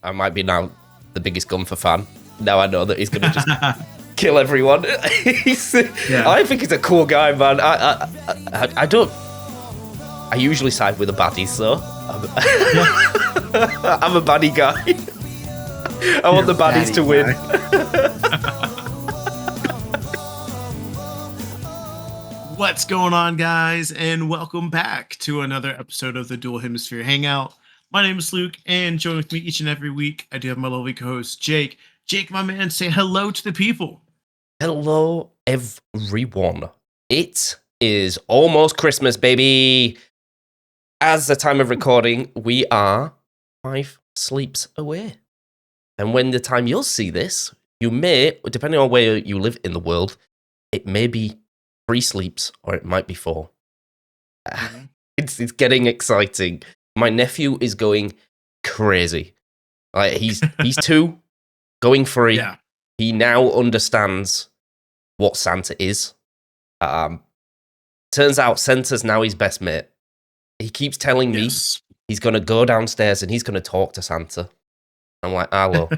I might be now the biggest Gunther fan. Now I know that he's gonna just kill everyone. I think he's a cool guy, man. I don't. I usually side with the baddies, though. I'm a baddie guy. I want the baddies to win. What's going on, guys, and welcome back to another episode of the Dual Hemisphere Hangout. My name is Luke, and join with me each and every week, I do have my lovely co-host, Jake. Jake, my man, say hello to the people. Hello, everyone. It is almost Christmas, baby. As the time of recording, we are 5 sleeps away. And when the time you'll see this, you may, depending on where you live in the world, it may be 3 sleeps or it might be 4. It's getting exciting. My nephew is going crazy. Like he's 2, going 3. Yeah. He now understands what Santa is. Turns out Santa's now his best mate. He keeps telling me he's going to go downstairs and he's going to talk to Santa. I'm like, hello.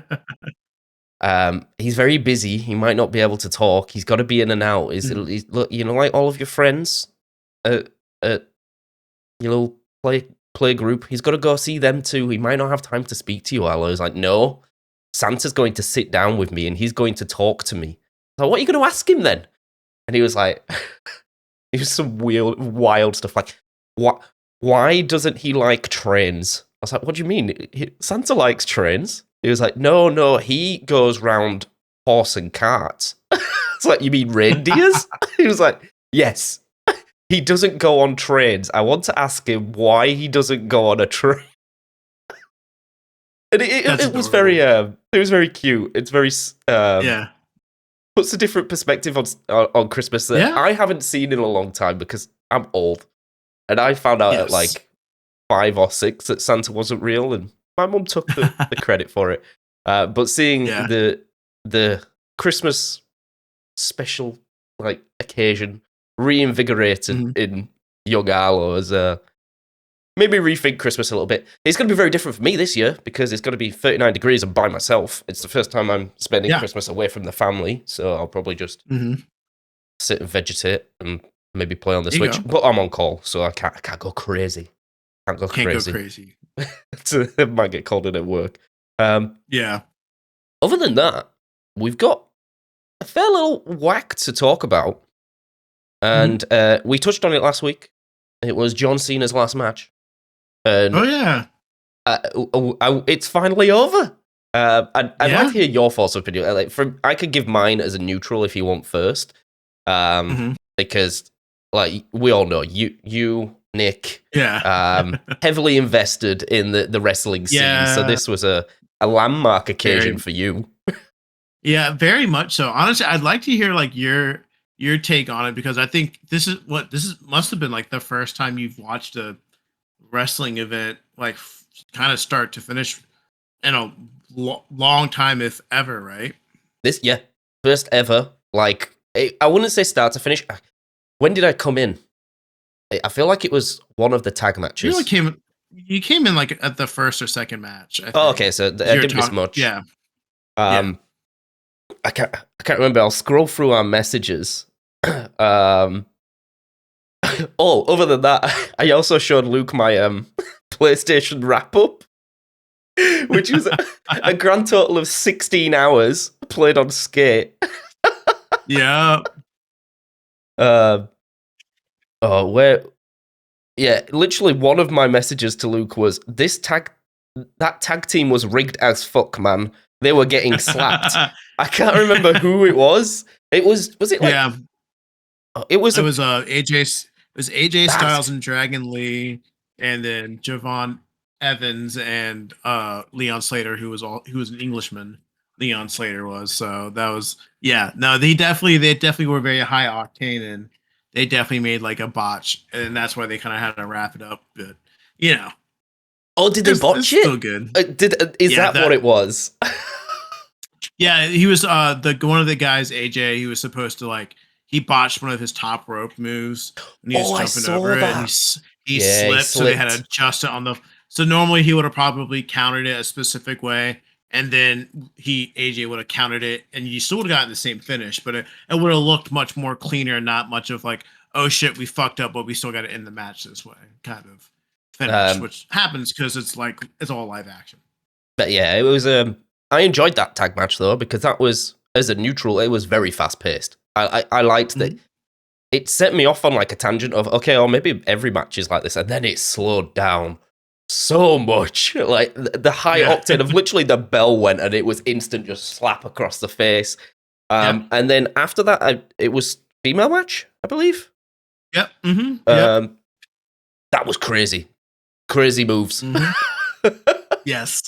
He's very busy. He might not be able to talk. He's got to be in and out. He's like all of your friends at your little play group. He's got to go see them too. He might not have time to speak to you. I was like, no. Santa's going to sit down with me and he's going to talk to me. So what are you going to ask him then? And he was like, it was some wild stuff like, why doesn't he like trains? I was like, what do you mean? Santa likes trains. He was like, no, he goes round horse and carts. It's like, you mean reindeers? He was like, yes. He doesn't go on trains. I want to ask him why he doesn't go on a train. And it was very cute. It's very puts a different perspective on Christmas that I haven't seen in a long time because I'm old, and I found out at like 5 or 6 that Santa wasn't real, and my mum took the credit for it. But seeing the Christmas special like occasion reinvigorated in young Arlo has made me rethink Christmas a little bit. It's going to be very different for me this year because it's going to be 39 degrees and by myself. It's the first time I'm spending Christmas away from the family, so I'll probably just sit and vegetate and maybe play on the Switch. But I'm on call, so I can't go crazy. Can't go crazy. I might get called in at work. Other than that, we've got a fair little whack to talk about. And we touched on it last week. It was John Cena's last match. And, it's finally over. I'd like to hear your thoughts of opinion. I could give mine as a neutral if you want first. Because, like, we all know, you Nick, heavily invested in the wrestling scene. So this was a landmark occasion for you. Yeah, very much so. Honestly, I'd like to hear, like, your take on it, because I think this must have been like the first time you've watched a wrestling event like kind of start to finish in a long time, if ever, right? First ever. Like, I wouldn't say start to finish. When did I come in? I feel like it was one of the tag matches. You came in like at the first or second match. Okay, so I didn't miss much. I can't remember. I'll scroll through our messages. Other than that, I also showed Luke my PlayStation wrap-up, which was a grand total of 16 hours played on Skate. Literally one of my messages to Luke was, that tag team was rigged as fuck, man. They were getting slapped. I can't remember who it was. Was it like... It was AJ Styles and Dragon Lee, and then Javon Evans and Leon Slater, who was an Englishman. Leon Slater was, so that was they definitely were very high octane, and they definitely made like a botch, and that's why they kind of had to wrap it up. But did they botch it? Still good. Is that what it was? Yeah, he was one of the guys, AJ. He was supposed to he botched one of his top rope moves, and he was jumping over it, and he slipped, so they had to adjust it on So normally he would have probably countered it a specific way, and then AJ would have countered it, and you still would have gotten the same finish, but it would have looked much more cleaner and not much of like, oh shit, we fucked up, but we still got to end the match this way kind of finish, which happens because it's all live action. But yeah, it was. I enjoyed that tag match though, because that was, as a neutral, it was very fast paced. I liked that. It set me off on like a tangent of, okay, or maybe every match is like this, and then it slowed down so much. Like the high octane of literally the bell went and it was instant, just slap across the face. And then after that, it was female match, I believe. Yep. Mm-hmm. That was crazy. Crazy moves. Mm-hmm. Yes.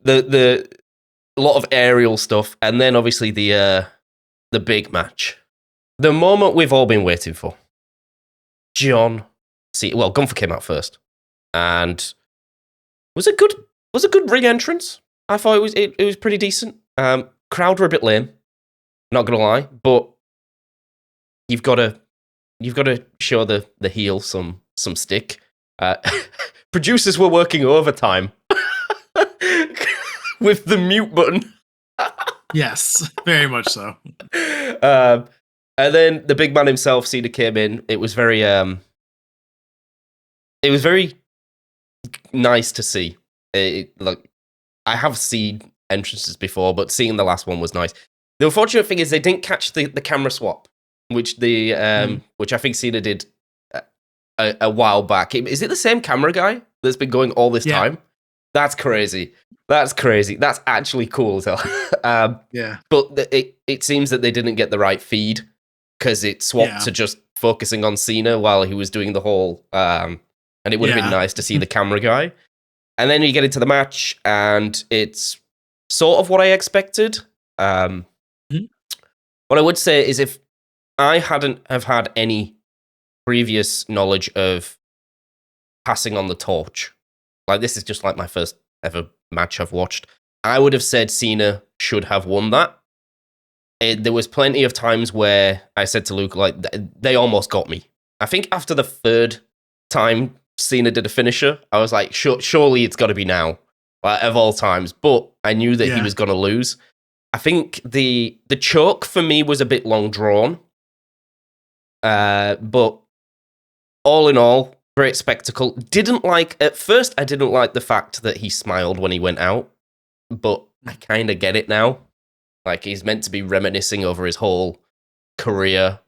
the lot of aerial stuff, and then obviously the big match. The moment we've all been waiting for. John Cena. Well, Gunther came out first, and was a good ring entrance. I thought it was pretty decent. Crowd were a bit lame, not gonna lie, but you've got to show the heel some stick. Producers were working overtime with the mute button. Yes, very much so. And then the big man himself, Cena, came in. It was very nice to see. Like, I have seen entrances before, but seeing the last one was nice. The unfortunate thing is they didn't catch the camera swap, which which I think Cena did a while back. Is it the same camera guy that's been going all this time? That's crazy. That's actually cool as hell. But it seems that they didn't get the right feed, because it swapped to just focusing on Cena while he was doing the whole, and it would have been nice to see the camera guy. And then you get into the match, and it's sort of what I expected. What I would say is, if I hadn't have had any previous knowledge of passing on the torch, like this is just like my first ever match I've watched, I would have said Cena should have won that. There was plenty of times where I said to Luke, like, they almost got me. I think after the third time Cena did a finisher, I was like, surely it's got to be now, of all times. But I knew that he was going to lose. I think the choke for me was a bit long drawn. But all in all, great spectacle. At first, I didn't like the fact that he smiled when he went out, but I kind of get it now. Like, he's meant to be reminiscing over his whole career.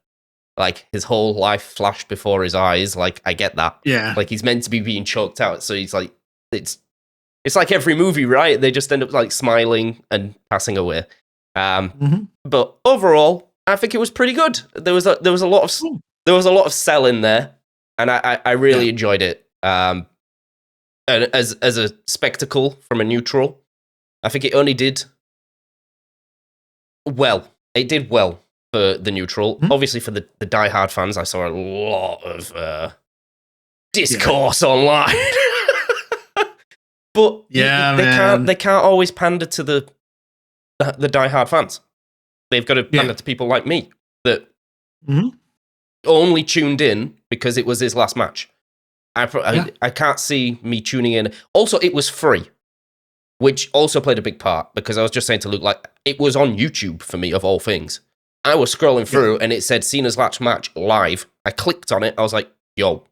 Like, his whole life flashed before his eyes. Like, I get that. Yeah. Like, he's meant to be being choked out. So he's like, it's like every movie, right? They just end up like smiling and passing away. But overall, I think it was pretty good. There was a lot of sell in there, and I really enjoyed it. And as a spectacle from a neutral, I think it only did well. It did well for the neutral. Obviously, for the diehard fans, I saw a lot of discourse online. But they can't always pander to the diehard fans. They've got to pander to people like me that only tuned in because it was his last match. I can't see me tuning in. Also, it was free, which also played a big part, because I was just saying to Luke, like, it was on YouTube for me, of all things. I was scrolling through and it said Cena's last match live. I clicked on it. I was like, yo,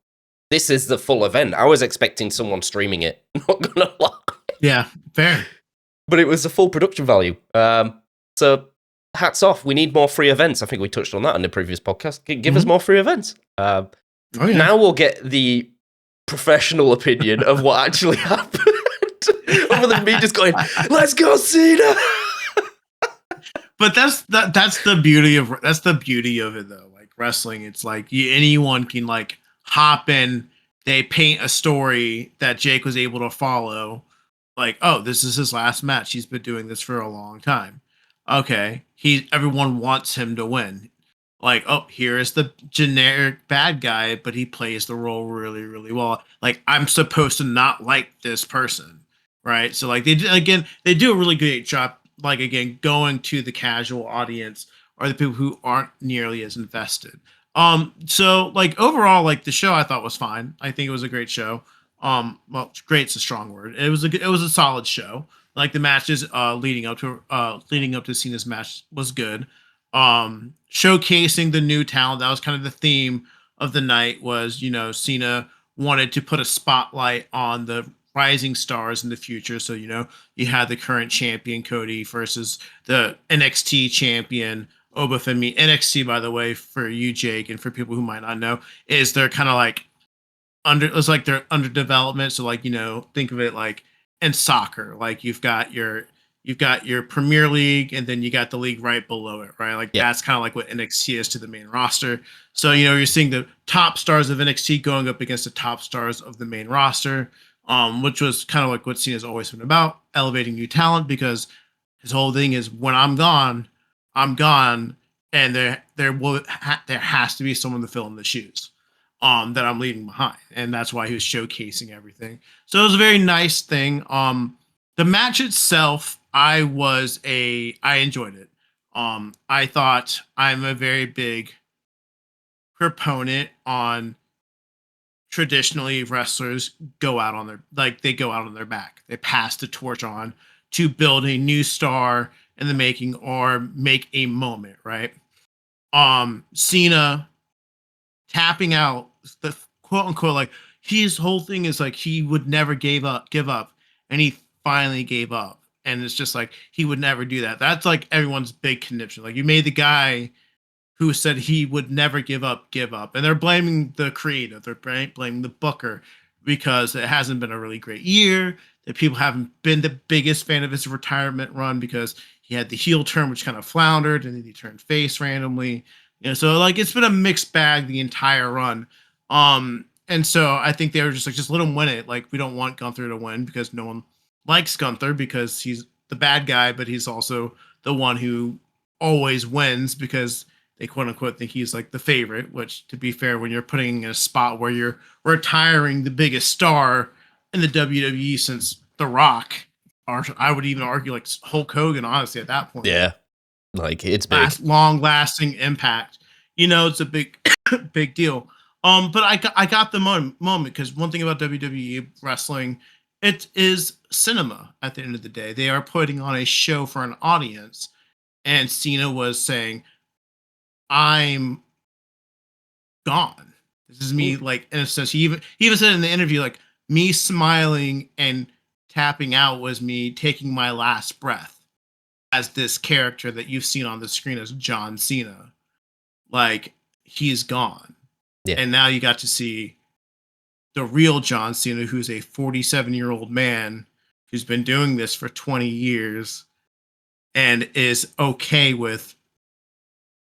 this is the full event. I was expecting someone streaming it. Not gonna lie. Yeah, fair. But it was a full production value. So hats off. We need more free events. I think we touched on that in the previous podcast. Give us more free events. Now we'll get the professional opinion of what actually happened. Other than me just going, let's go, Cena. But that's the beauty of it, though. Like, wrestling, it's like anyone can like hop in. They paint a story that Jake was able to follow. Like, oh, this is his last match. He's been doing this for a long time. Okay, everyone wants him to win. Like, oh, here is the generic bad guy, but he plays the role really, really well. Like, I'm supposed to not like this person, right? So, like, they do a really good job. Like, again, going to the casual audience or the people who aren't nearly as invested. So, like, overall, like, the show I thought was fine. I think it was a great show. Well, great's a strong word. It was a solid show. Like the matches leading up to Cena's match was good. Showcasing the new talent, that was kind of the theme of the night. Was, Cena wanted to put a spotlight on the rising stars in the future. So, you had the current champion Cody versus the NXT champion Obafemi. NXT, by the way, for you, Jake, and for people who might not know, is they're kind of like it's like they're under development. So, like, think of it like in soccer, like you've got your Premier League, and then you got the league right below it, right? Like that's kind of like what NXT is to the main roster. So, you're seeing the top stars of NXT going up against the top stars of the main roster, which was kind of like what Cena's always been about, elevating new talent, because his whole thing is, when I'm gone, I'm gone, and there has to be someone to fill in the shoes that I'm leaving behind. And that's why he was showcasing everything. So it was a very nice thing. The match itself, I enjoyed it. I thought, I'm a very big proponent on, traditionally wrestlers go out on their back. They pass the torch on to build a new star in the making, or make a moment, right? Cena tapping out, the quote unquote, like, his whole thing is like he would never give up, and he finally gave up. And it's just like, he would never do that. That's like everyone's big conniption. Like, you made the guy who said he would never give up. And they're blaming the creative, they're blaming the booker, because it hasn't been a really great year, that people haven't been the biggest fan of his retirement run, because he had the heel turn, which kind of floundered, and then he turned face randomly. So like, it's been a mixed bag the entire run. And so I think they were just like, just let him win it. Like, we don't want Gunther to win, because no one likes Gunther, because he's the bad guy, but he's also the one who always wins, because they quote unquote think he's like the favorite, which, to be fair, when you're putting in a spot where you're retiring the biggest star in the WWE since The Rock, or I would even argue like Hulk Hogan, honestly, at that point. Yeah. Like, it's big. Long lasting impact. It's a big, big deal. But I got the moment, because one thing about WWE wrestling, it is cinema at the end of the day. They are putting on a show for an audience. And Cena was saying, I'm gone. This is me, like, in a sense. He even said in the interview, like, me smiling and tapping out was me taking my last breath as this character that you've seen on the screen as John Cena. Like, he's gone. Yeah. And now you got to see the real John Cena, who's a 47-year-old man who's been doing this for 20 years and is okay with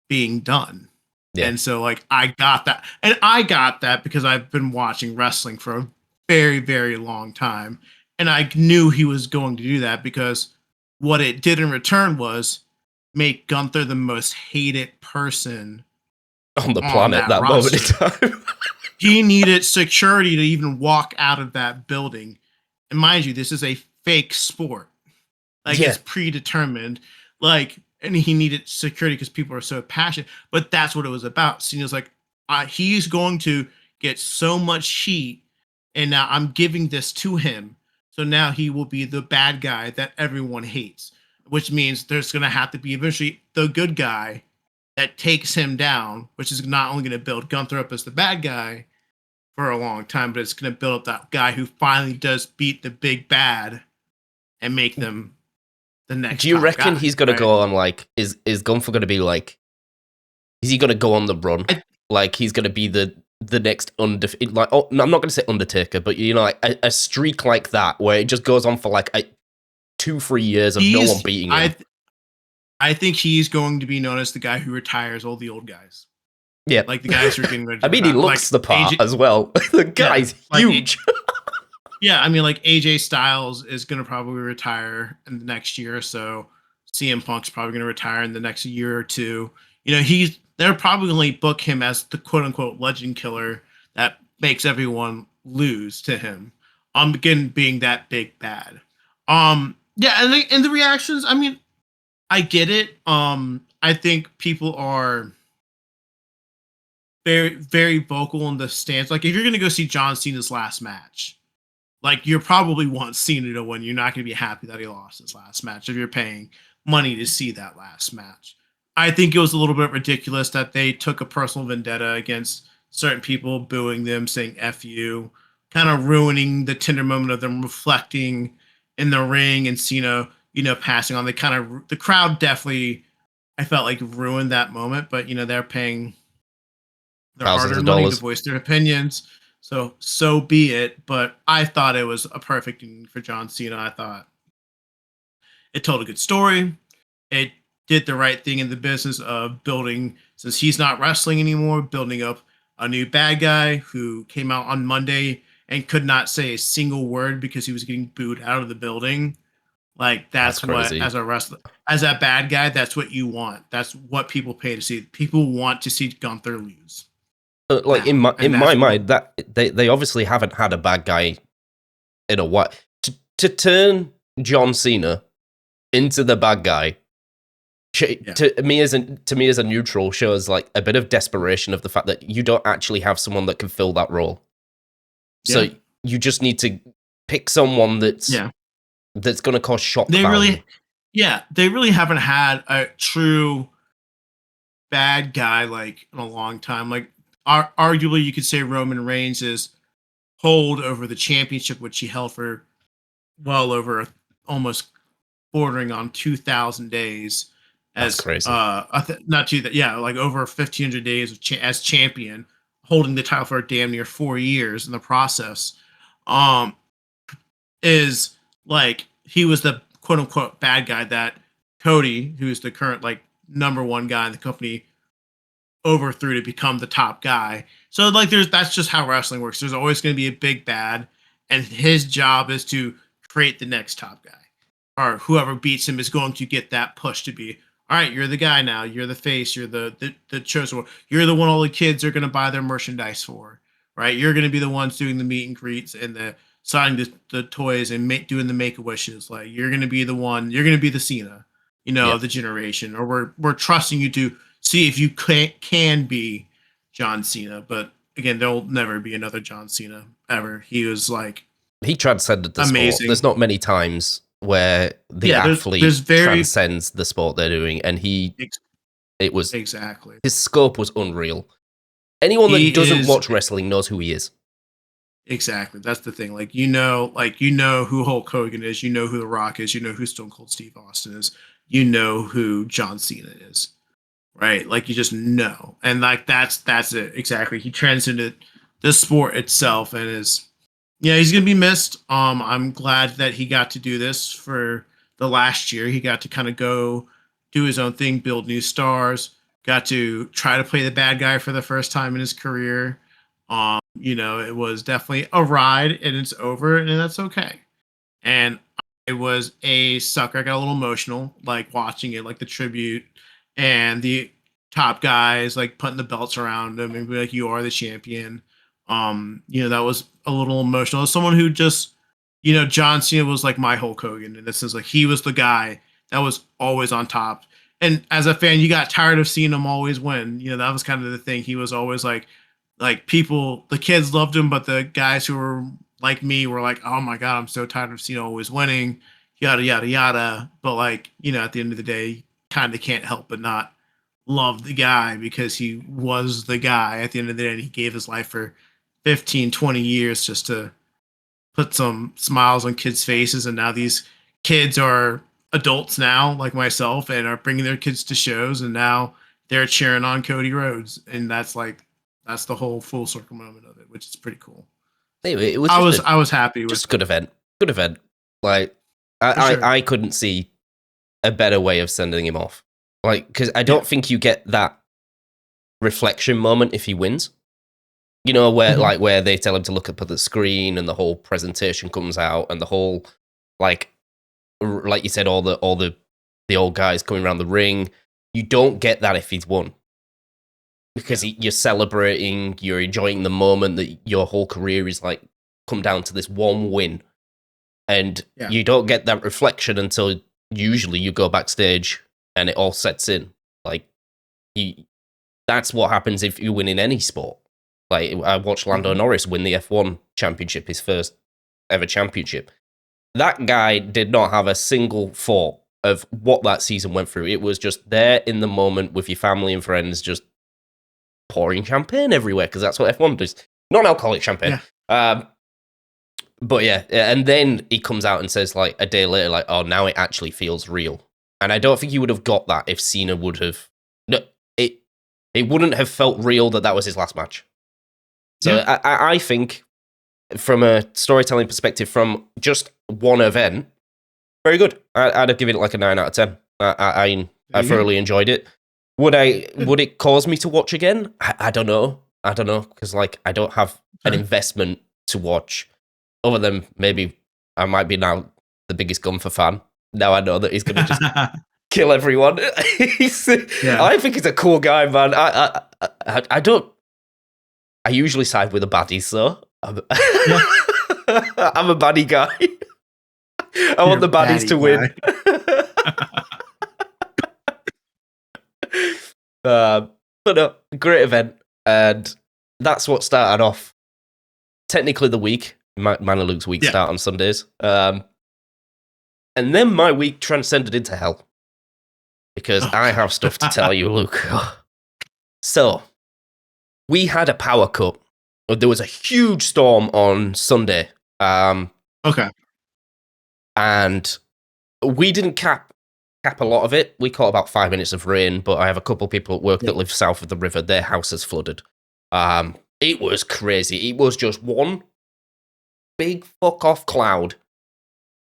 being done. Yeah. And so, like, I got that. And I got that because I've been watching wrestling for a very, very long time. And I knew he was going to do that, because what it did in return was make Gunther the most hated person on the planet that moment in time. He needed security to even walk out of that building. And mind you, this is a fake sport. Like, it's predetermined. Like, and he needed security because people are so passionate. But that's what it was about. Cena's like, he's going to get so much heat, and now I'm giving this to him. So now he will be the bad guy that everyone hates, which means there's going to have to be eventually the good guy that takes him down, which is not only going to build Gunther up as the bad guy for a long time, but it's going to build up that guy who finally does beat the big bad and make them the next. Do you reckon he's going to go on, like, is Gunther going to be like, is he going to go on the run? Like, he's going to be the next undefeated, like, I'm not going to say Undertaker, but, like, a streak like that where it just goes on for like 2-3 years of no one beating him. I think he's going to be known as the guy who retires all the old guys. Yeah. Like the guys who are getting ready to I mean, he looks the part as well. The guy's huge. Yeah, I mean, like, AJ Styles is going to probably retire in the next year or so. CM Punk's probably going to retire in the next year or two. They're probably going to book him as the quote-unquote legend killer that makes everyone lose to him. Again, being that big bad. Yeah, and the reactions, I mean, I get it. I think people are very, very vocal in the stance. Like, if you're going to go see John Cena's last match, like you probably want Cena to win. You're not going to be happy that he lost his last match if you're paying money to see that last match. I think it was a little bit ridiculous that they took a personal vendetta against certain people, booing them, saying "F you," kind of ruining the tender moment of them reflecting in the ring and Cena, passing on. The crowd definitely, I felt like, ruined that moment. But they're paying their Thousands of hard-earned money to dollars. voice their opinions. So be it. But I thought it was a perfect ending for John Cena. I thought it told a good story. It did the right thing in the business of building, since he's not wrestling anymore, building up a new bad guy who came out on Monday and could not say a single word because he was getting booed out of the building. Like that's what, crazy. as a wrestler, as a bad guy, that's what you want. That's what people pay to see. People want to see Gunther lose. Like now. in my mind, that they obviously haven't had a bad guy in a while. To turn John Cena into the bad guy, to me as a neutral, shows like a bit of desperation of the fact that you don't actually have someone that can fill that role. So you just need to pick someone that's going to cause shock value. They really haven't had a true bad guy like in a long time. Like arguably, you could say Roman Reigns' hold over the championship, which he held for well over almost bordering on 2,000 days. That's crazy. Not too that, like over 1,500 days as champion, holding the title for damn near 4 years in the process. Is like he was the quote unquote bad guy that Cody, who's the current like number one guy in the company, overthrew to become the top guy. So like that's just how wrestling works. There's always going to be a big bad, and his job is to create the next top guy, or whoever beats him is going to get that push to be, all right, you're the guy now. You're the face. You're the chosen one. You're the one all the kids are going to buy their merchandise for, right? You're going to be the ones doing the meet and greets and the signing the toys and doing the make-a-wishes. Like you're going to be the one. You're going to be the Cena, of the generation. Or we're trusting you to see if you can be John Cena. But again, there'll never be another John Cena ever. He was like, he transcended the amazing sport. There's not many times where the athlete transcends the sport they're doing, and it was exactly, his scope was unreal. Anyone that doesn't watch wrestling knows who he is. Exactly, that's the thing. Like you know who Hulk Hogan is, you know who The Rock is, you know who Stone Cold Steve Austin is, you know who John Cena is, right? Like you just know, and like that's it exactly. He transcended the sport itself, and he's gonna be missed. I'm glad that he got to do this for the last year. He got to kind of go do his own thing, build new stars, got to try to play the bad guy for the first time in his career. It was definitely a ride, and it's over, and that's okay. And I was a sucker. I got a little emotional, like watching it, like the tribute and the top guys like putting the belts around him and be like, "You are the champion." That was a little emotional. As someone who just, John Cena was like my Hulk Hogan, and this is like he was the guy that was always on top. And as a fan, you got tired of seeing him always win. That was kind of the thing. He was always like people, the kids loved him, but the guys who were like me were like, "Oh my god, I'm so tired of Cena always winning," yada yada yada. But like, at the end of the day, kind of can't help but not love the guy because he was the guy at the end of the day, and he gave his life for 15, 20 years just to put some smiles on kids' faces. And now these kids are adults now, like myself, and are bringing their kids to shows, and now they're cheering on Cody Rhodes. And that's the whole full circle moment of it, which is pretty cool. Anyway, it was I was happy with just a good event. Like I couldn't see a better way of sending him off. Like, because I don't think you get that reflection moment if he wins. Where they tell him to look up at the screen and the whole presentation comes out and the whole like you said, all the old guys coming around the ring. You don't get that if he's won, because you're celebrating, you're enjoying the moment that your whole career is like come down to this one win, and you don't get that reflection until usually you go backstage and it all sets in. Like that's what happens if you win in any sport. Like I watched Lando Norris win the F1 championship, his first ever championship. That guy did not have a single thought of what that season went through. It was just there in the moment with your family and friends, just pouring champagne everywhere, because that's what F1 does. Non-alcoholic champagne. Yeah. But yeah, and then he comes out and says, like, a day later, like, oh, now it actually feels real. And I don't think he would have got that if Cena would have... No, it wouldn't have felt real that was his last match. So yeah. I think, from a storytelling perspective, from just one event, very good. I'd have given it like a 9 out of 10. I thoroughly enjoyed it. Would it cause me to watch again? I don't know. Because like I don't have an investment to watch, other than maybe I might be now the biggest Gunther fan. Now I know that he's going to just kill everyone. I think he's a cool guy, man. I don't. I usually side with the baddies, so I'm a baddie guy. I want the baddies to win. But no, great event, and that's what started off technically the week. Man and Luke's week start on Sundays, and then my week transcended into hell, because I have stuff to tell you, Luke. So we had a power cut. There was a huge storm on Sunday. And we didn't cap a lot of it. We caught about 5 minutes of rain, but I have a couple people at work that live south of the river. Their house has flooded. It was crazy. It was just one big fuck off cloud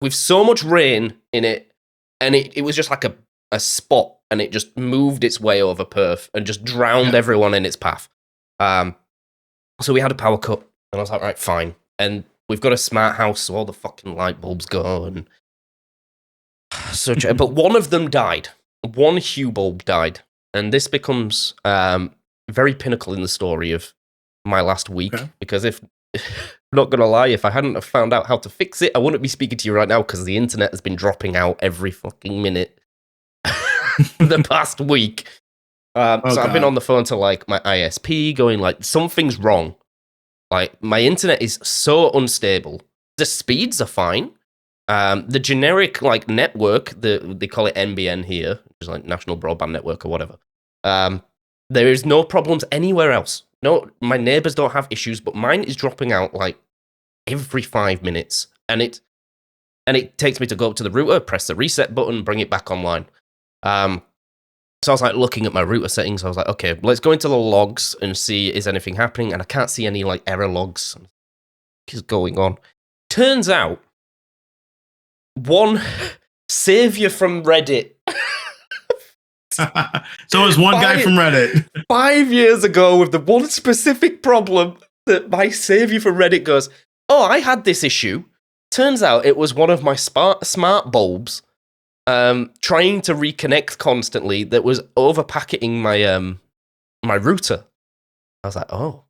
with so much rain in it, and it was just like a spot, and it just moved its way over Perth and just drowned everyone in its path. So we had a power cut, and I was like, right, fine. And we've got a smart house, so all the fucking light bulbs go, and but one of them died. One hue bulb died, and this becomes very pinnacle in the story of my last week, because if I'm not gonna lie, if I hadn't have found out how to fix it, I wouldn't be speaking to you right now, because the internet has been dropping out every fucking minute the past week. So I've been on the phone to like my ISP, going like, something's wrong. Like, my internet is so unstable. The speeds are fine. The generic like network, they call it NBN here, which is like National Broadband Network or whatever. There is no problems anywhere else. No, my neighbors don't have issues, but mine is dropping out like every 5 minutes, and it takes me to go up to the router, press the reset button, bring it back online. So I was like looking at my router settings. I was like, okay, let's go into the logs and see is anything happening. And I can't see any like error logs. What is going on? Turns out, one savior from Reddit. So it was one guy from Reddit. 5 years ago, with the one specific problem that my savior from Reddit goes, oh, I had this issue. Turns out it was one of my smart bulbs trying to reconnect constantly that was overpacketing my my router. I was like, oh.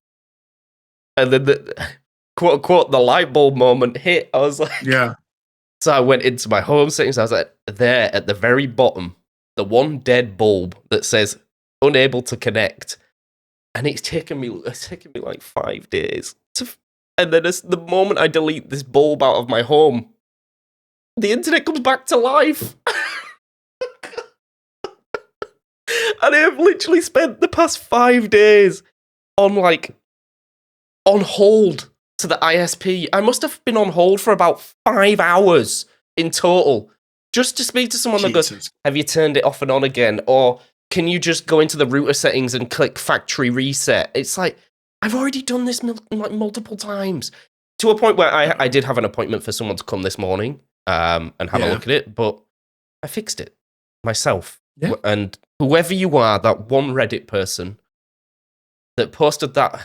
And then the quote unquote the light bulb moment hit. I was like, yeah. So I went into my home settings. I was like, there at the very bottom, the one dead bulb that says unable to connect. And it's taken me like 5 days. And then the moment I delete this bulb out of my home, the internet comes back to life. And I have literally spent the past 5 days on hold to the ISP. I must have been on hold for about 5 hours in total, just to speak to someone that goes, have you turned it off and on again? Or can you just go into the router settings and click factory reset? It's like, I've already done this like multiple times, to a point where I did have an appointment for someone to come this morning and have a look at it, but I fixed it myself. Yeah. And whoever you are, that one Reddit person that posted that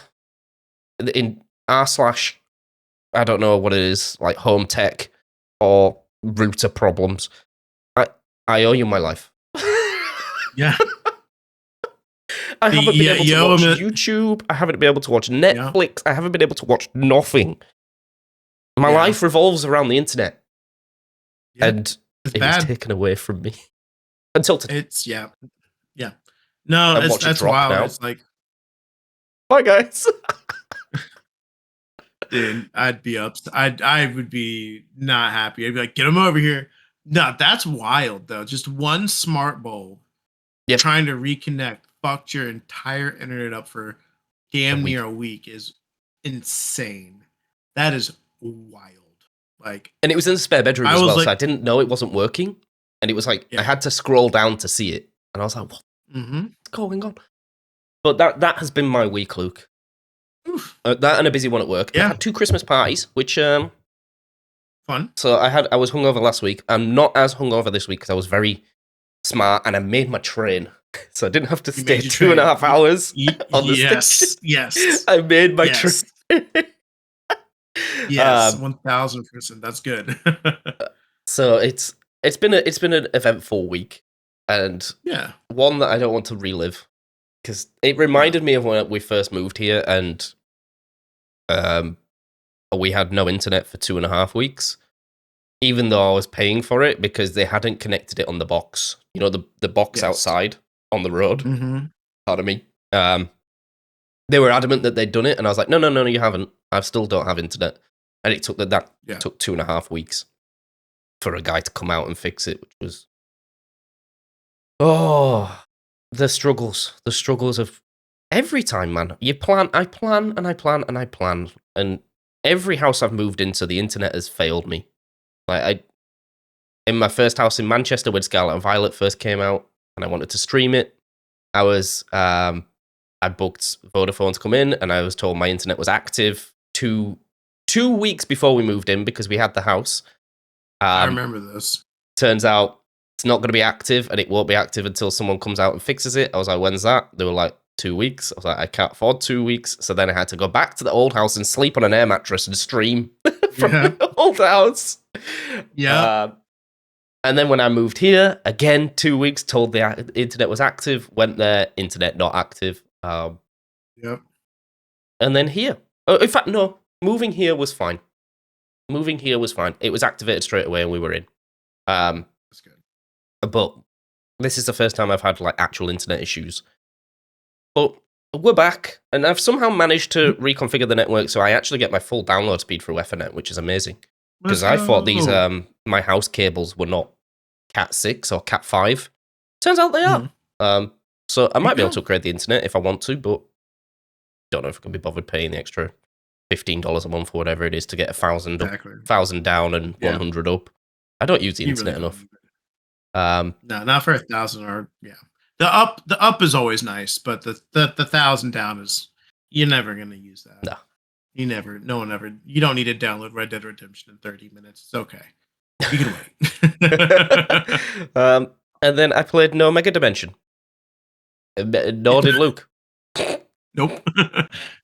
in r/, I don't know what it is, like home tech or router problems, I owe you my life. Yeah. I haven't been able to watch YouTube. I haven't been able to watch Netflix. I haven't been able to watch nothing. My life revolves around the internet. Yeah. And it was taken away from me. Until today. Yeah. No, that's wild. Now. It's like, bye, guys. Dude, I'd be up. I would be not happy. I'd be like, get him over here. No, that's wild though. Just one smart bulb trying to reconnect fucked your entire internet up for damn near a week is insane. That is wild. Like, and it was in the spare bedroom as well, like, so I didn't know it wasn't working. And it was like I had to scroll down to see it, and I was like, "What's going on?" But that has been my week, Luke. That and a busy one at work. I had 2 Christmas parties, which fun. So I was hungover last week. I'm not as hungover this week because I was very smart and I made my train, so I didn't have to stay 2.5 hours on the station. Yes, I made my train. Yes, 1,000%. That's good. So it's been an eventful week, and one that I don't want to relive because it reminded me of when we first moved here, and we had no internet for 2.5 weeks, even though I was paying for it because they hadn't connected it on the box. You know, the box outside on the road. Pardon me. They were adamant that they'd done it, and I was like, no, you haven't. I still don't have internet. And it took took 2.5 weeks for a guy to come out and fix it, which was the struggles of every time, man. I plan, and I plan, and I plan, and every house I've moved into, the internet has failed me. Like in my first house in Manchester, when Scarlet and Violet first came out, and I wanted to stream it, I was I booked Vodafone to come in, and I was told my internet was active 2 weeks before we moved in because we had the house. I remember this. Turns out it's not going to be active, and it won't be active until someone comes out and fixes it. I was like, when's that? They were like, 2 weeks. I was like, I can't afford 2 weeks. So then I had to go back to the old house and sleep on an air mattress and stream from the old house. Yeah. And then when I moved here, again, 2 weeks, told the internet was active, went there, internet not active. Yep. And then here. In fact, no, moving here was fine. It was activated straight away and we were in. That's good. But this is the first time I've had like actual internet issues. But we're back, and I've somehow managed to reconfigure the network so I actually get my full download speed through Ethernet, which is amazing. Because I thought these my house cables were not Cat 6 or Cat 5. Turns out they are. So I might be able to upgrade the internet if I want to, but don't know if I can be bothered paying the extra $15 a month or whatever it is to get 1,000 1,000 down and 100 up. I don't use the internet enough. No, not for 1,000 or The up is always nice, but the 1,000 down is you're never gonna use that. No. No one ever. You don't need to download Red Dead Redemption in 30 minutes. It's okay. You can wait. And then I played No Mega Dimension. Nor did Luke. Nope.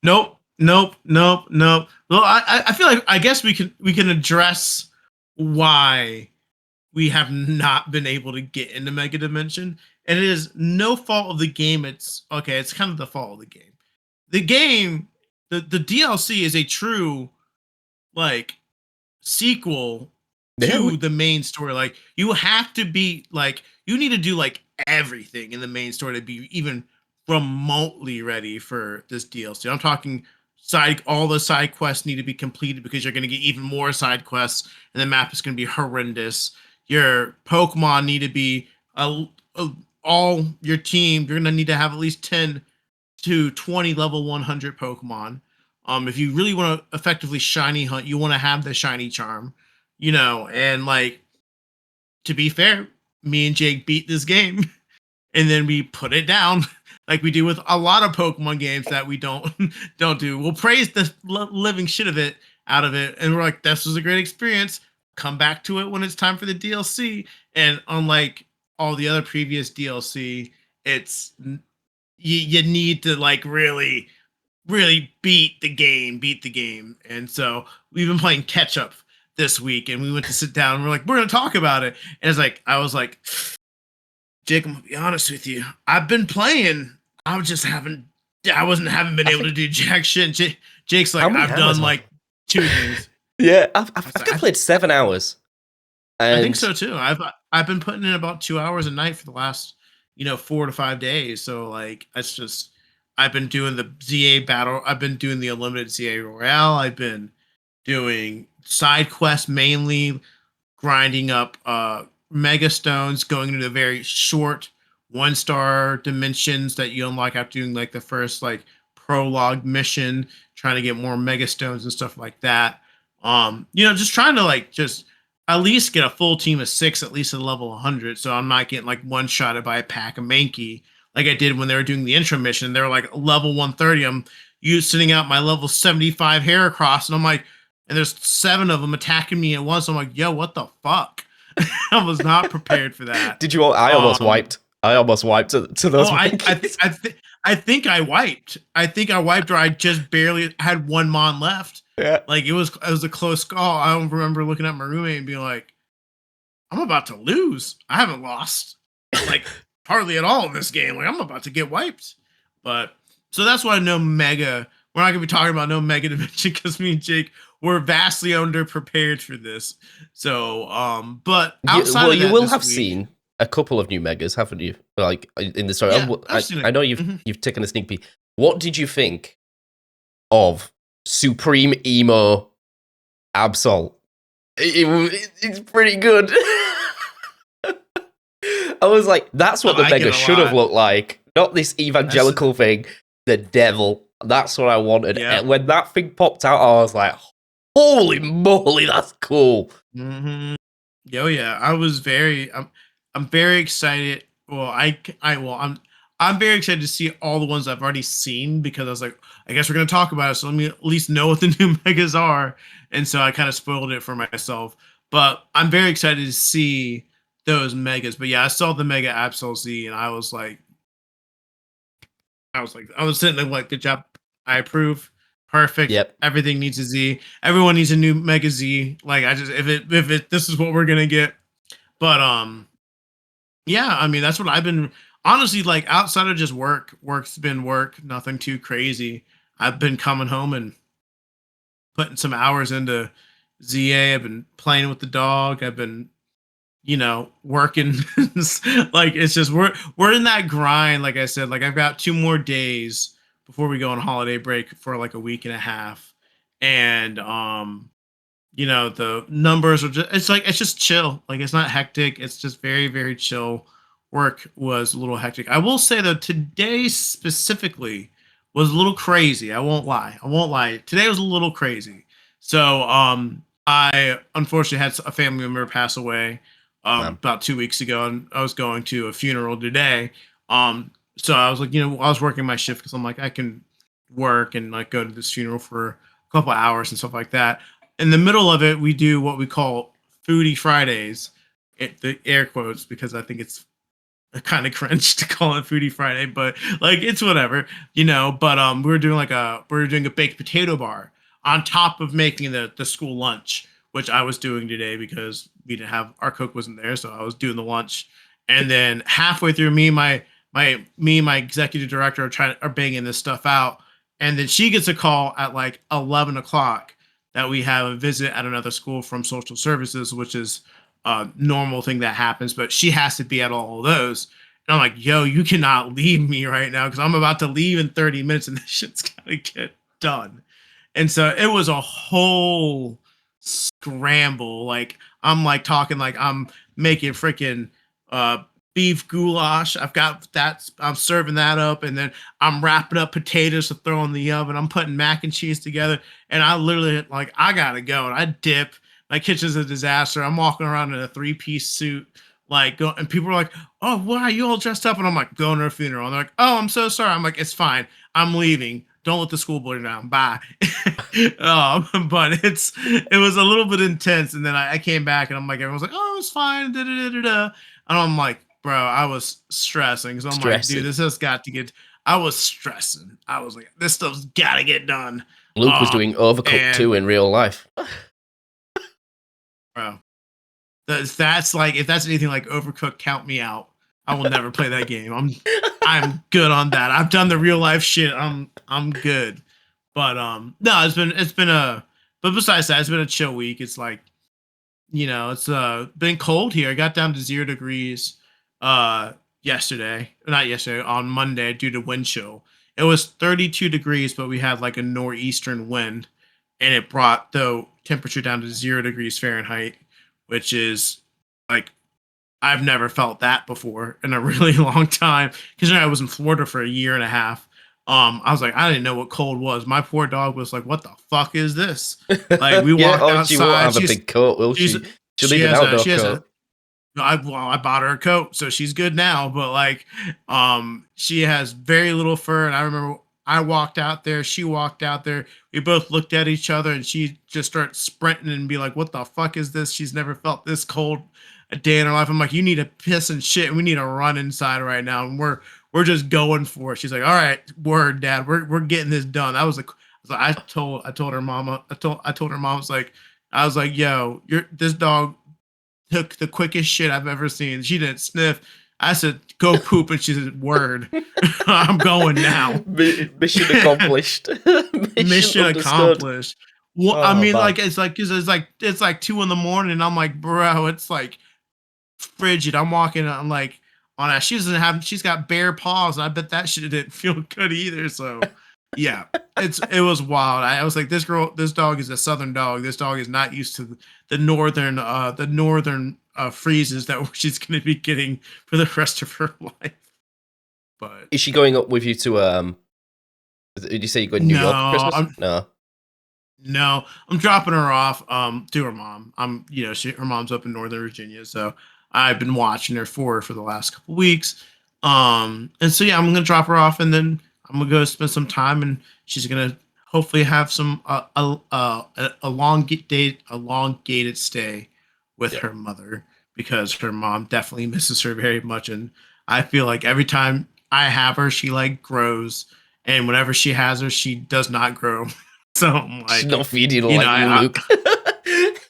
Nope. Well, I feel like I guess we can address why we have not been able to get into Mega Dimension, and it is no fault of the game. It's kind of the fault of the game. The game, the DLC is a true like sequel to the main story. Like you have to be like you need to do like everything in the main story to be even remotely ready for this DLC. I'm talking all the side quests need to be completed because you're going to get even more side quests, and the map is going to be horrendous. Your Pokemon need to be all your team. You're going to need to have at least 10 to 20 level 100 Pokemon. If you really want to effectively shiny hunt, you want to have the shiny charm, and like, to be fair, me and Jake beat this game and then we put it down like we do with a lot of Pokemon games that we don't do. We'll praise the living shit out of it. And we're like, this was a great experience. Come back to it when it's time for the DLC. And unlike all the other previous DLC, it's you need to like really beat the game. And so we've been playing catch up this week, and we went to sit down and we're like, we're gonna talk about it. And it's like I was like, Jake, I'm gonna be honest with you. I've been playing. I haven't been able to do jack shit. Jake's like, I've done like 2 things. Yeah, I've played 7 hours. I think so too. I've been putting in about 2 hours a night for the last 4 to 5 days. So like it's just I've been doing the ZA battle. I've been doing the unlimited ZA Royale. I've been doing side quests mainly, grinding up mega stones, going into the very short 1-star dimensions that you unlock after doing like the first like prologue mission, trying to get more mega stones and stuff like that. Just trying to like just at least get a full team of 6 at least at level 100, so I'm not getting like one shotted by a pack of Mankey like I did when they were doing the intro mission. They were like level 130. I'm sitting out my level 75 Heracross, and I'm like, and there's 7 of them attacking me at once. I'm like, yo, what the fuck? I was not prepared for that. Did you? I almost wiped. I almost wiped to those. I think I wiped. I think I wiped, or I just barely had one mon left. Yeah, like it was a close call. I don't remember looking at my roommate and being like, "I'm about to lose. I haven't lost like hardly at all in this game. Like I'm about to get wiped." But so that's why no mega. We're not gonna be talking about no mega dimension because me and Jake were vastly underprepared for this. So, but outside of that, you will have seen a couple of new megas, haven't you? Like in the story. Yeah, I know you've taken a sneak peek. What did you think of Supreme Emo Absol? It's pretty good. I was like, that's what the mega should have looked like. Not this evangelical thing. The devil. That's what I wanted. Yeah. And when that thing popped out, I was like, holy moly, that's cool. Mm-hmm. Oh yeah, I was I'm very excited. Well, I'm very excited to see all the ones I've already seen, because I was like, I guess we're gonna talk about it, so let me at least know what the new megas are. And so I kind of spoiled it for myself. But I'm very excited to see those megas. But yeah, I saw the Mega Absol Z, and I was sitting there like, good job. I approve. Perfect. Yep. Everything needs a Z. Everyone needs a new Mega Z. Like if this is what we're gonna get. But yeah, I mean that's what I've been honestly like outside of just work. Work's been work, nothing too crazy. I've been coming home and putting some hours into ZA. I've been playing with the dog. I've been working. Like it's just we're in that grind. Like I said, like I've got 2 more days before we go on holiday break for like a week and a half, and the numbers are just it's just chill. Like it's not hectic. It's just very, very chill. Work was a little hectic. I will say though, today specifically was a little crazy. I won't lie. Today was a little crazy. So I unfortunately had a family member pass away about 2 weeks ago, and I was going to a funeral today. So I was like, I was working my shift because I'm like, I can work and like go to this funeral for a couple of hours and stuff like that. In the middle of it, we do what we call Foodie Fridays, the air quotes, because I think it's kind of cringe to call it Foodie Friday, but like it's whatever, But we were doing a baked potato bar on top of making the school lunch, which I was doing today because we didn't have our cook wasn't there, so I was doing the lunch. And then halfway through, me and my executive director are banging this stuff out, and then she gets a call at like 11 o'clock that we have a visit at another school from social services, which is a normal thing that happens, but she has to be at all of those. And I'm like, yo, you cannot leave me right now because I'm about to leave in 30 minutes and this shit's gotta get done. And so it was a whole scramble. Like I'm like talking like I'm making freaking beef goulash. I've got that. I'm serving that up, and then I'm wrapping up potatoes to throw in the oven. I'm putting mac and cheese together, and I literally like I gotta go. And I dip. My kitchen's a disaster. I'm walking around in a 3-piece suit, and people are like, "Oh, why are you all dressed up?" And I'm like, "Going to a funeral." And they're like, "Oh, I'm so sorry." I'm like, "It's fine. I'm leaving. Don't let the school burn down. Bye." But it was a little bit intense, and then I came back, and I'm like, everyone's like, "Oh, it's fine." Da, da, da, da, da. And I'm like, bro, I was stressing. So I'm like, dude, this has got to get. I was stressing. I was like, this stuff's got to get done. Luke was doing Overcooked too in real life. Bro, that's like, if that's anything like Overcooked, count me out. I will never play that game. I'm good on that. I've done the real life shit. I'm good. But no, but besides that, it's been a chill week. It's like, it's been cold here. I got down to 0 degrees not yesterday, on Monday due to wind chill. It was 32 degrees, but we had like a northeastern wind. and it brought the temperature down to 0 degrees Fahrenheit, which is like I've never felt that before in a really long time. Because I was in Florida for a year and a half. I was like, I didn't know what cold was. My poor dog was like, "What the fuck is this?" Like we walked outside. She won't have a big coat, will she? She'll need an outdoor coat. I bought her a coat, so she's good now. But like, she has very little fur, and I remember I walked out there, she walked out there. We both looked at each other, and she just started sprinting and be like, "What the fuck is this?" She's never felt this cold a day in her life. I'm like, "You need to piss and shit, and we need to run inside right now." And we're just going for it. She's like, "All right, word, Dad, we're getting this done." That was I told her mama, I told her mom, I was like, "Yo, this dog took the quickest shit I've ever seen." She didn't sniff. I said, "Go poop," and she said, "Word, I'm going now." Mission accomplished. Mission accomplished. Well, I mean, man. Like it's like 2 a.m. and I'm like, bro, it's like frigid. I'm walking on like on a. She's got bare paws. And I bet that shit didn't feel good either. So yeah, it was wild. I was like, this dog is a southern dog. This dog is not used to the northern freezes that she's going to be getting for the rest of her life. But is she going up with you to did you say you're going to New York for Christmas? No, I'm dropping her off to her mom. Her mom's up in Northern Virginia, so I've been watching her for the last couple weeks. And so yeah, I'm gonna drop her off, and then I'm gonna go spend some time, and she's gonna hopefully have some elongated stay with her mother, because her mom definitely misses her very much, and I feel like every time I have her, she like grows, and whenever she has her, she does not grow. So I'm like, she's not feeding like you, Luke.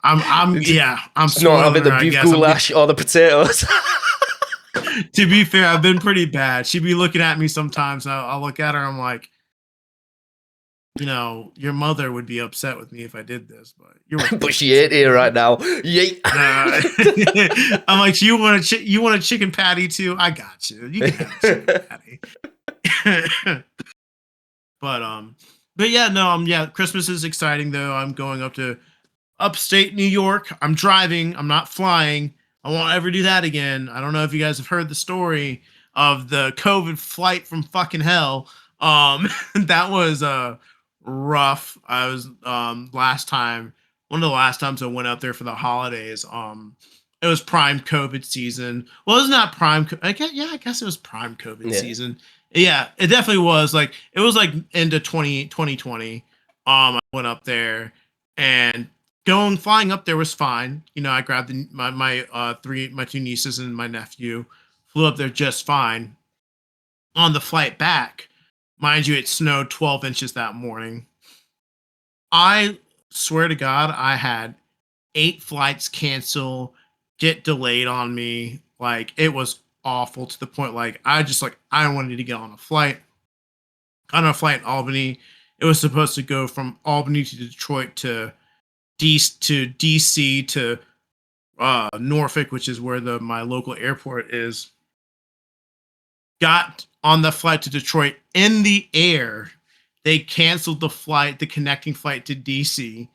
I'm not having the beef goulash or the potatoes. To be fair, I've been pretty bad. She'd be looking at me sometimes. I'll look at her. I'm like, your mother would be upset with me if I did this, but she ain't here right now. Yay! I'm like, you want a chicken patty too? I got you. You can have a chicken patty. But yeah, no, Christmas is exciting though. I'm going up to upstate New York. I'm driving. I'm not flying. I won't ever do that again. I don't know if you guys have heard the story of the COVID flight from fucking hell. That was rough. I was one of the last times I went out there for the holidays. It was prime COVID season. Well, it's not prime. I guess it was prime COVID season. Yeah, it definitely was. Like, it was like into 2020. I went up there, and flying up there was fine. I grabbed my 2 nieces and my nephew, flew up there just fine. On the flight back, mind you, it snowed 12 inches that morning. I swear to God, I had 8 flights cancel, get delayed on me. Like, it was awful, to the point like I wanted to get on a flight. Got on a flight in Albany. It was supposed to go from Albany to Detroit to DC to Norfolk, which is where my local airport is. Got on the flight to Detroit in the air. They canceled the flight, the connecting flight to DC,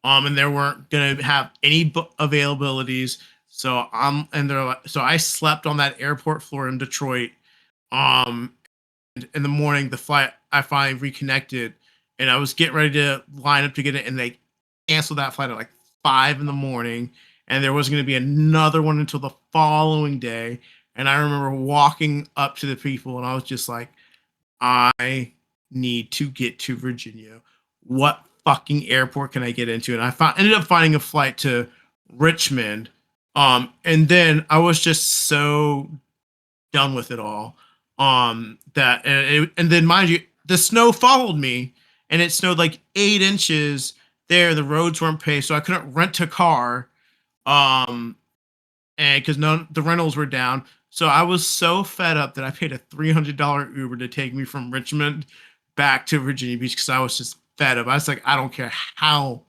and they weren't gonna have any availabilities. So I slept on that airport floor in Detroit. And in the morning, the flight, I finally reconnected, and I was getting ready to line up to get it, and they canceled that flight at like 5 a.m, and there wasn't going to be another one until the following day. And I remember walking up to the people, and I was just like, I need to get to Virginia. What fucking airport can I get into? And I ended up finding a flight to Richmond. And then I was just so done with it all. And then mind you, the snow followed me, and it snowed like 8 inches there. The roads weren't paved, so I couldn't rent a car. And because the rentals were down. So I was so fed up that I paid a $300 Uber to take me from Richmond back to Virginia Beach, because I was just fed up. I was like, I don't care how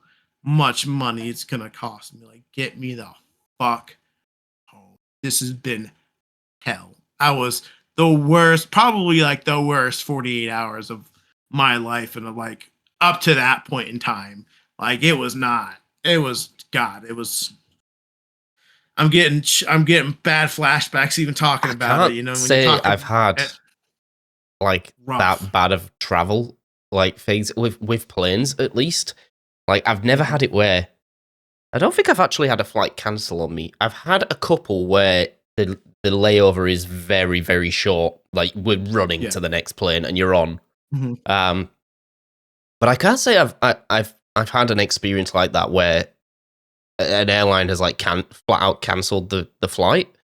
much money it's gonna cost me. Like, get me the fuck home. This has been hell. I was the worst, probably like the worst 48 hours of my life, and like up to that point in time. Like it was not. It was God. It was. I'm getting bad flashbacks even talking about it. Can't You know, when you say talk I've had it, like that rough. bad of travel like things with planes at least. Like I've never had it where I don't think I've actually had a flight cancel on me. I've had a couple where the layover is very, very short. Like we're running to the next plane and you're on. Mm-hmm. But I can't say I've had an experience like that where an airline has like flat out cancelled the flight.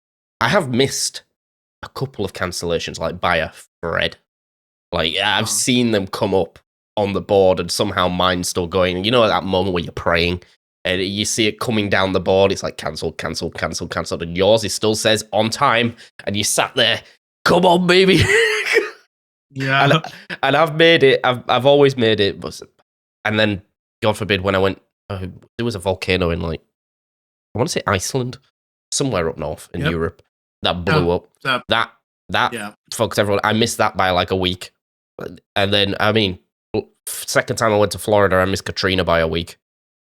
I have missed a couple of cancellations like by a thread. Like I've seen them come up on the board and somehow mine's still going. You know that moment where you're praying and you see it coming down the board. It's like cancelled, cancelled, cancelled, cancelled, and yours it still says on time. And you sat there, come on, baby. Yeah. And I've made it. I've always made it. And then, God forbid, when I went, there was a volcano in like I want to say Iceland, somewhere up north in Europe, that blew up. That fucked everyone. I missed that by like a week. And then, I mean, second time I went to Florida, I missed Katrina by a week.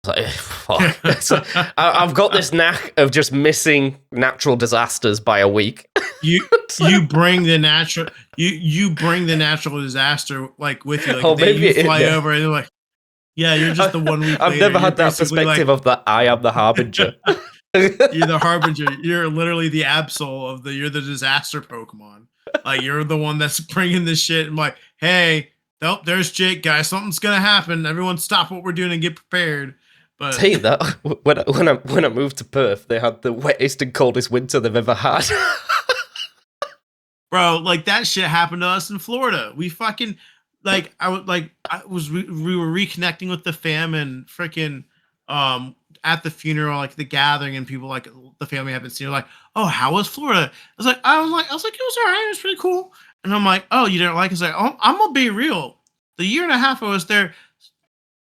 Like, fuck. So, I've got this knack of just missing natural disasters by a week. You bring the natural you bring the natural disaster like with you. Like you fly over and they're like, yeah, you're just the 1 week I've later. never had that perspective of that I am the harbinger. You're the harbinger. You're literally the Absol of you're the disaster Pokemon. Like you're the one that's bringing this shit and like, hey, nope, there's Jake, guys. Something's gonna happen. Everyone stop what we're doing and get prepared. But saying that, when I moved to Perth, they had the wettest and coldest winter they've ever had. Bro, like that shit happened to us in Florida. We fucking we were reconnecting with the fam and freaking at the funeral, like the gathering, and people like the family haven't seen. Like, oh, how was Florida? I was like, it was alright. It was pretty cool. And I'm like, oh, you didn't like it? It's like, oh, I'm gonna be real. The year and a half I was there,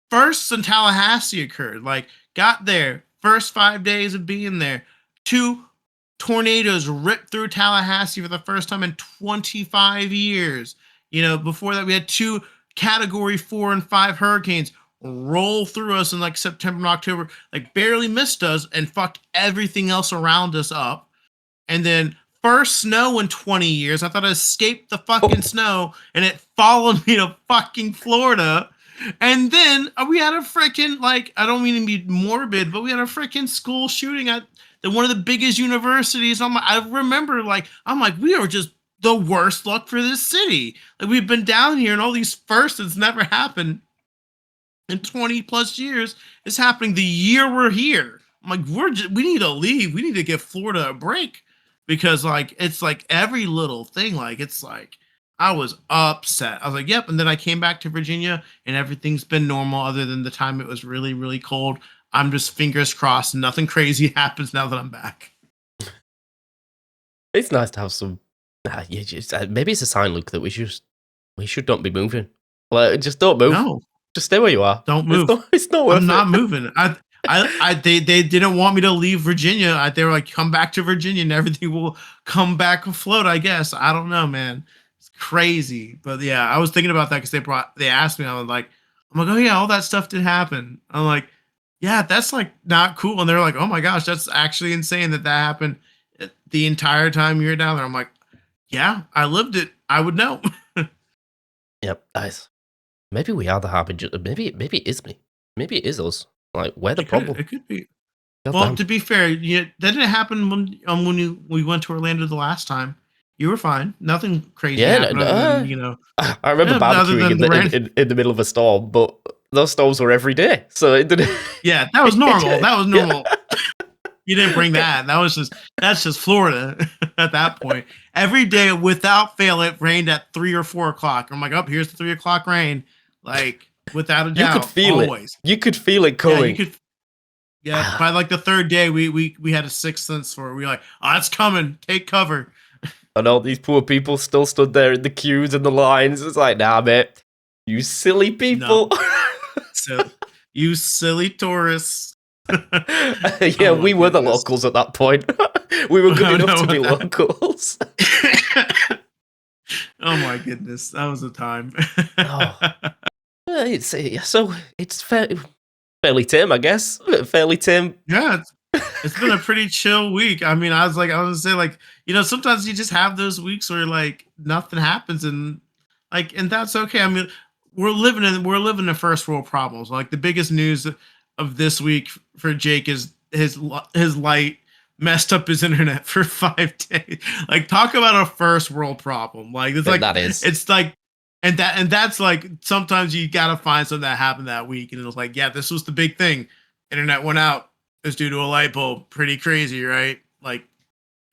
first in Tallahassee occurred. Like, got there, first 5 days of being there, 2 tornadoes ripped through Tallahassee for the first time in 25 years. You know, before that we had 2 category 4 and 5 hurricanes roll through us in like September and October, like barely missed us and fucked everything else around us up. And then first snow in 20 years. I thought I escaped the fucking snow and it followed me to fucking Florida. And then we had a freaking, like, I don't mean to be morbid, but we had a freaking school shooting at one of the biggest universities. I remember, like, I'm like, we are just the worst luck for this city. Like, we've been down here and all these firsts, it's never happened in 20 plus years. It's happening the year we're here. I'm like, we need to leave. We need to give Florida a break because, like, it's like every little thing. Like, it's like, I was upset. I was like, yep. And then I came back to Virginia and everything's been normal other than the time it was really, really cold. I'm just fingers crossed. Nothing crazy happens now that I'm back. It's nice to have some. Maybe it's a sign, Luke, that we should not be moving. Like, just don't move. No, just stay where you are. Don't move. It's not worth it. I'm not moving. They didn't want me to leave Virginia. They were like, come back to Virginia and everything will come back afloat, I guess. I don't know, man. It's crazy. But yeah, I was thinking about that because they asked me. I'm like, oh yeah, all that stuff did happen. I'm like, yeah, that's like not cool. And they're like, oh my gosh, that's actually insane that happened the entire time you were down there. I'm like, yeah, I lived it. I would know. Yep, guys. Maybe we are the harbinger. Maybe it is me. Maybe it is us. Like, we're the problem. It could be. Well, to be fair, that didn't happen when we went to Orlando the last time. You were fine. Nothing crazy happened. I remember barbecuing in the middle of a storm, but those storms were every day, so it didn't. Yeah, that was normal. That was normal. You didn't bring that. That's just Florida at that point. Every day, without fail, it rained at 3 or 4 o'clock. I'm like, here's the 3 o'clock rain. Like, without a doubt. You could feel it. You could feel it coming. Yeah, by like the 3rd day, we had a sixth sense for it. We were like, it's coming. Take cover. And all these poor people still stood there in the queues and the lines. It's like, nah, mate. You silly people. No. So, you silly tourists. Yeah, we were the locals at that point. We were good enough to be locals. Oh my goodness, that was a time. So it's fair. fairly tame, I guess. Fairly tame. Yeah, it's been a pretty chill week. I mean, I was gonna say, like, sometimes you just have those weeks where like nothing happens, and that's okay. I mean, we're living in first world problems. Like the biggest news of this week for Jake is his light messed up his internet for 5 days. Like, talk about a first world problem. Like, it's like that is. It's like, and that's like, sometimes you gotta find something that happened that week, and it was like, yeah, this was the big thing. Internet went out. It's due to a light bulb. Pretty crazy, right? Like,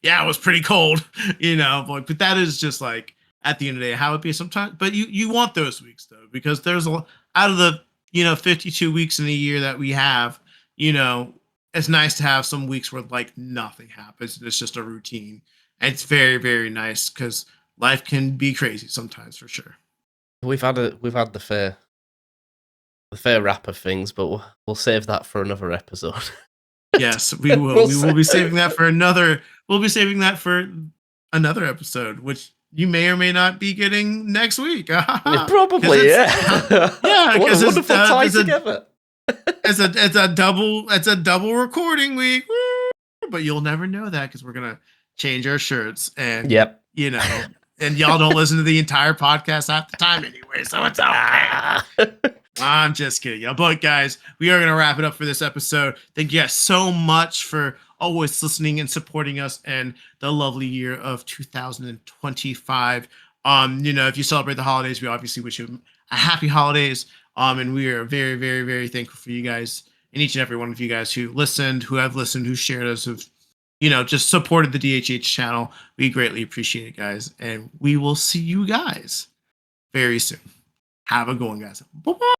yeah, it was pretty cold, but that is just like, at the end of the day, how it be sometimes. But you want those weeks though, because there's out of the 52 weeks in a year that we have, it's nice to have some weeks where like nothing happens. It's just a routine. And it's very, very nice because life can be crazy sometimes, for sure. We've had the fair wrap of things, but we'll save that for another episode. Yes, we will. We will be saving that for another. We'll be saving that for another episode, which you may or may not be getting next week. Probably, yeah. Yeah, because wonderful tie together. It's a double recording week, but you'll never know that because we're gonna change our shirts, and yep, and y'all don't listen to the entire podcast half the time anyway, so it's okay. I'm just kidding, y'all. But guys, we are going to wrap it up for this episode. Thank you guys so much for always listening and supporting us in the lovely year of 2025. If you celebrate the holidays, we obviously wish you a happy holidays. And we are very, very, very thankful for you guys, and each and every one of you guys who listened, who have listened, who shared us, who've just supported the DHH channel. We greatly appreciate it, guys. And we will see you guys very soon. Have a good one, guys. Bye-bye.